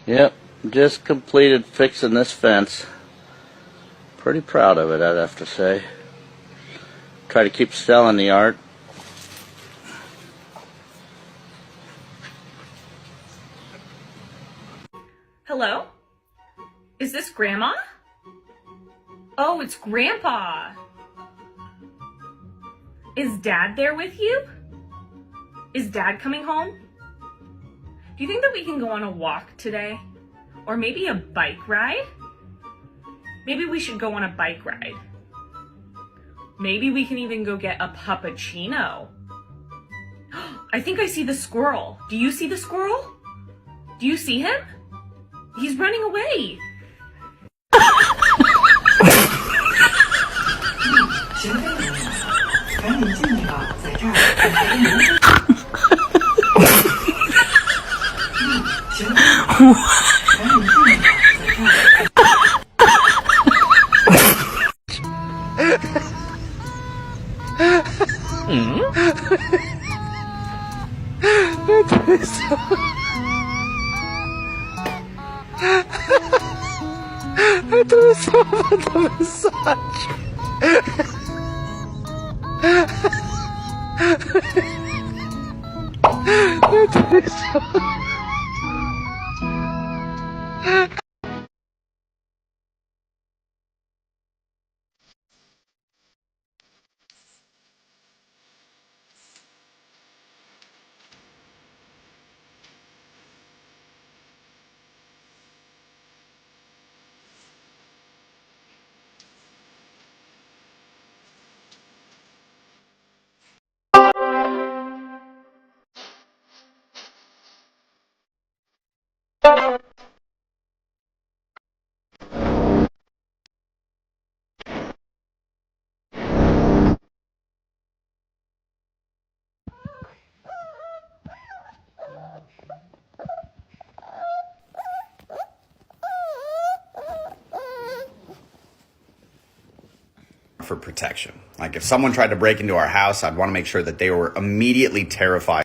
Yep, just completed fixing this fence. Pretty proud of it, I'd have to say. Try to keep selling the art. Hello? Is this Grandma? Oh, it's Grandpa. Is Dad there with you? Is Dad coming home? Do you think that we can go on a walk today? Or maybe a bike ride? Maybe we should go on a bike ride. Maybe we can even go get a puppuccino. I think I see the squirrel. Do you see the squirrel? Do you see him? He's running away. For protection. Like if someone tried to break into our house, I'd want to make sure that they were immediately terrified.